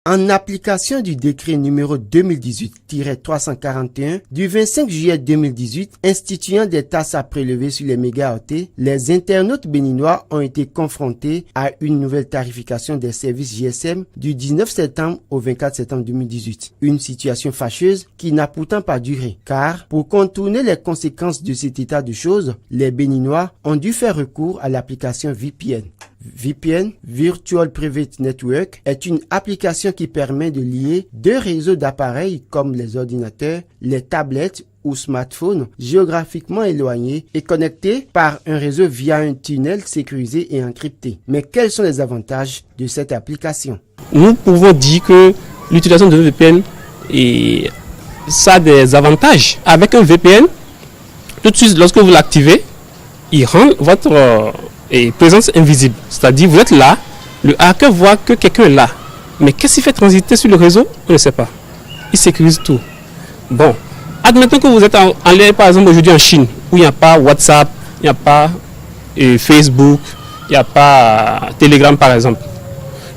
En application du décret numéro 2018-341 du 25 juillet 2018 instituant des taxes à prélever sur les mégaoctets, les internautes béninois ont été confrontés à une nouvelle tarification des services GSM du 19 septembre au 24 septembre 2018. Une situation fâcheuse qui n'a pourtant pas duré, car pour contourner les conséquences de cet état de choses, les béninois ont dû faire recours à l'application VPN. VPN, Virtual Private Network, est une application qui permet de lier deux réseaux d'appareils comme les ordinateurs, les tablettes ou smartphones géographiquement éloignés et connectés par un réseau via un tunnel sécurisé et encrypté. Mais quels sont les avantages de cette application? Nous pouvons dire que l'utilisation de VPN ça a des avantages. Avec un VPN, tout de suite lorsque vous l'activez, il rend votre présence invisible. C'est-à-dire, vous êtes là, le hacker voit que quelqu'un est là. Mais qu'est-ce qu'il fait transiter sur le réseau? On ne sait pas. Il sécurise tout. Bon, admettons que vous êtes en ligne, par exemple, aujourd'hui en Chine, où il n'y a pas WhatsApp, il n'y a pas Facebook, il n'y a pas Telegram, par exemple.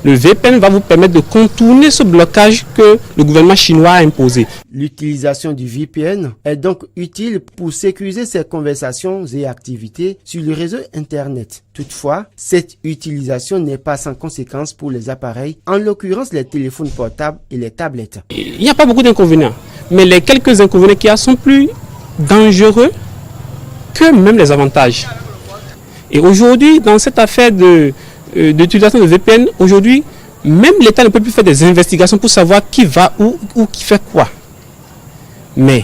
Le VPN va vous permettre de contourner ce blocage que le gouvernement chinois a imposé. L'utilisation du VPN est donc utile pour sécuriser ses conversations et activités sur le réseau Internet. Toutefois, cette utilisation n'est pas sans conséquences pour les appareils, en l'occurrence les téléphones portables et les tablettes. Il n'y a pas beaucoup d'inconvénients, mais les quelques inconvénients qu'il y a sont plus dangereux que même les avantages. Et aujourd'hui, dans cette affaire d'utilisation de VPN, aujourd'hui, même l'État ne peut plus faire des investigations pour savoir qui va où qui fait quoi. Mais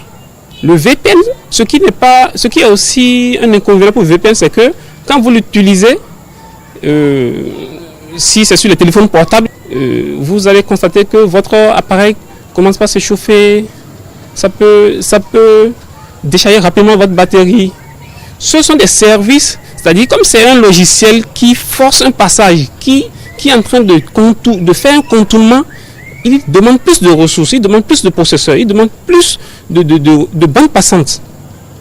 le VPN, ce qui est aussi un inconvénient pour le VPN, c'est que quand vous l'utilisez, si c'est sur le téléphone portable, vous allez constater que votre appareil commence par se chauffer, ça peut décharger rapidement votre batterie. Ce sont des services, c'est-à-dire comme c'est un logiciel qui force un passage, qui est en train de faire un contournement, il demande plus de ressources, il demande plus de processeurs, il demande plus de bandes passantes.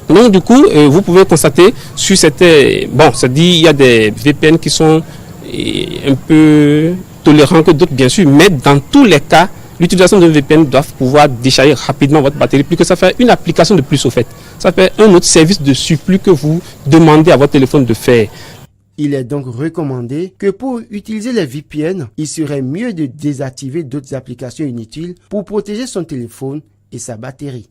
Donc du coup, vous pouvez constater sur il y a des VPN qui sont un peu tolérants que d'autres bien sûr, mais dans tous les cas, l'utilisation d'un VPN doit pouvoir décharger rapidement votre batterie, plus que ça fait une application de plus au fait. Ça fait un autre service de surplus que vous demandez à votre téléphone de faire. Il est donc recommandé que pour utiliser les VPN, il serait mieux de désactiver d'autres applications inutiles pour protéger son téléphone et sa batterie.